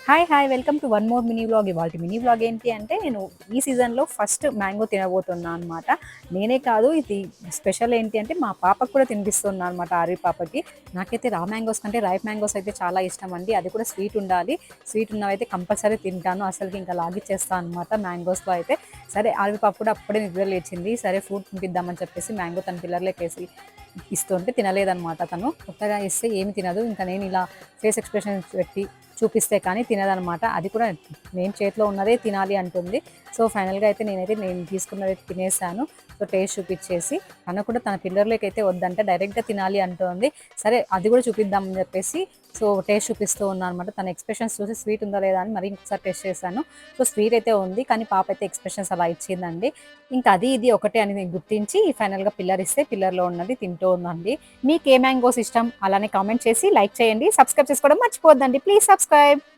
Hi welcome to one more mini vlog. ఇవాళ mini vlog ఏంటి అంటే నేను ఈ సీజన్లో ఫస్ట్ మ్యాంగో తినబోతున్నా అనమాట. నేనే కాదు, ఇది స్పెషల్ ఏంటి అంటే మా పాపకు కూడా తినిపిస్తున్నా అనమాట, ఆర్వి పాపకి. నాకైతే రా మ్యాంగోస్ కంటే రైప్ మ్యాంగోస్ అయితే చాలా ఇష్టం అండి. అది కూడా స్వీట్ ఉండాలి. స్వీట్ ఉన్నవైతే కంపల్సరీ తింటాను, అసలుకి ఇంకా లాగిచ్చేస్తాను అనమాట మ్యాంగోస్లో అయితే. సరే ఆర్వి పాప కూడా అప్పుడే నిద్ర లేచింది. సరే ఫ్రూట్ తినిపిద్దామని చెప్పేసి మ్యాంగో తన పిల్లర్లోకి వేసి ఇస్తుంటే తినలేదనమాట. తను కొత్తగా ఇస్తే ఏమి తినదు. ఇంకా నేను ఇలా ఫేస్ ఎక్స్ప్రెషన్స్ పెట్టి చూపిస్తే కానీ తినదనమాట. అది కూడా నేను చేతిలో ఉన్నదే తినాలి అంటుంది. సో ఫైనల్గా అయితే నేను తీసుకున్నది తినేసాను. సో టేస్ట్ చూపించేసి తను కూడా తన పిల్లర్లోకి అయితే వద్దంటే డైరెక్ట్గా తినాలి అంటుంది. సరే అది కూడా చూపిద్దామని చెప్పేసి సో టేస్ట్ చూపిస్తూ ఉన్నాను అనమాట. తన ఎక్స్ప్రెషన్స్ చూసి స్వీట్ ఉందా లేదా అని మరి ఇంకొకసారి టేస్ట్ చేశాను. సో స్వీట్ అయితే ఉంది, కానీ పాప అయితే ఎక్స్ప్రెషన్స్ అలా ఇచ్చిందండి. ఇంకా అది ఇది ఒకటే అని గుర్తించి ఫైనల్గా పిల్లర్ ఇస్తే పిల్లర్లో ఉన్నది తింటూ ఉందండి. మీకు ఏ మ్యాంగోస్ ఇష్టం అలానే కామెంట్ చేసి లైక్ చేయండి. సబ్స్క్రైబ్ చేసుకోవడం మర్చిపోవద్దండి. Please subscribe.